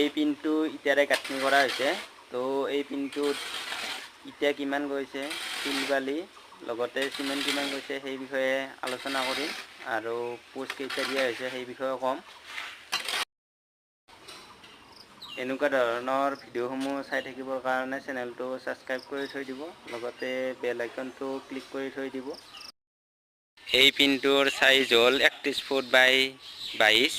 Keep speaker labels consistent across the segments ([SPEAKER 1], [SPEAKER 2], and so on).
[SPEAKER 1] এই পিনটো ইটাৰে গাঁথনি কৰা হৈছে। তো এই পিনটোত ইটা কিমান গৈছে, শিল বালি লগতে চিমেণ্ট কিমান গৈছে সেই বিষয়ে আলোচনা কৰিম আৰু পোষ্ট কেইটা দিয়া হৈছে সেই বিষয়ে ক'ম। এনেকুৱা ধৰণৰ ভিডিঅ'সমূহ চাই থাকিবৰ কাৰণে চেনেলটো ছাবস্ক্ৰাইব কৰি থৈ দিব, লগতে বেল আইকনটো ক্লিক কৰি থৈ দিব। এই পিনটোৰ চাইজ হ'ল 31 ফুট বাই 22।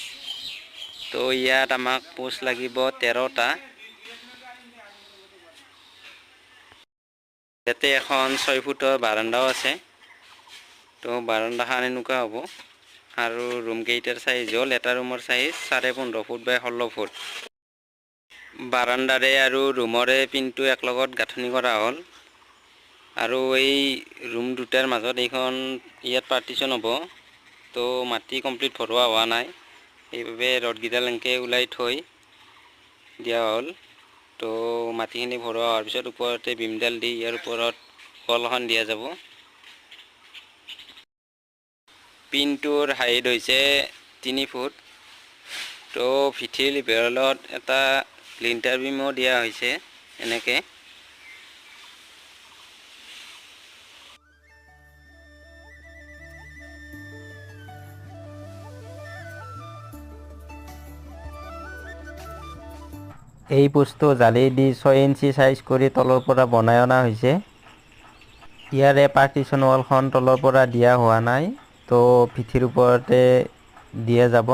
[SPEAKER 1] তো ইয়াত আমাক পোষ্ট লাগিব 13টা। ইয়াতে এখন 6 ফুটৰ বাৰাণ্ডাও আছে। তো বাৰাণ্ডাখন এনেকুৱা হ'ব আৰু ৰুমকেইটাৰ চাইজ হ'ল, এটা ৰুমৰ চাইজ 15.5 ফুট বাই 16 ফুট। বাৰাণ্ডাৰে আৰু ৰুমৰে পিনটো একলগত গাঁথনি কৰা হ'ল আৰু এই ৰুম দুটাৰ মাজত ইয়াত পাৰ্টিশ্যন হ'ব। তো মাটি কমপ্লিট ভৰোৱা হোৱা নাই, সেইবাবে ৰডকেইডাল এনেকৈ ওলাই থৈ দিয়া হ'ল। তো মাটিখিনি ভৰোৱা হোৱাৰ পিছত ওপৰতে বিমডাল দি ইয়াৰ ওপৰত কলখন দিয়া যাব। পিনটোৰ হাইট হৈছে 3 ফুট। তো ভিথি লেভেলত এটা লিণ্টাৰ বিমো দিয়া হৈছে এনেকৈ। এই পোষ্টটো জালি দি 6 ইঞ্চি চাইজ কৰি তলৰ পৰা বনাই অনা হৈছে। ইয়াৰে পাৰ্টিশ্যন ৱালখন তলৰ পৰা দিয়া হোৱা নাই, তো ভিথিৰ ওপৰতে দিয়া যাব।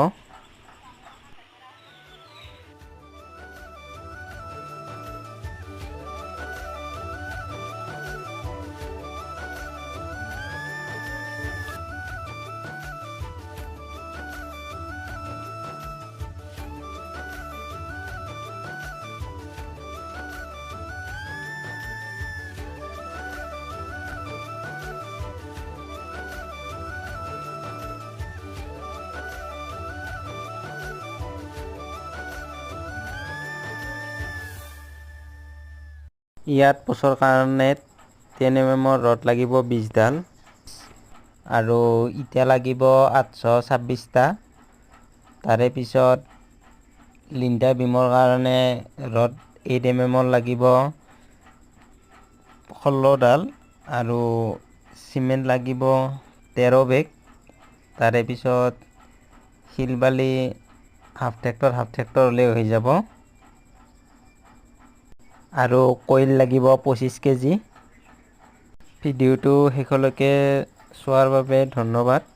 [SPEAKER 1] ইয়াত পোষ্টৰ কাৰণে 10 mm ৰড লাগিব 20ডাল আৰু ইটা লাগিব 826টা। তাৰে পিছত লিণ্টাৰ বিমৰ কাৰণে ৰড 8 mm লাগিব 16ডাল আৰু চিমেণ্ট লাগিব 13 বেগ। তাৰে পিছত শিল বালি হাফ ট্ৰেক্টৰ হ'লে হৈ যাব আৰু কইল লাগিব 25 কেজি। ভিডিঅ'টো শেষলৈকে চোৱাৰ বাবে ধন্যবাদ।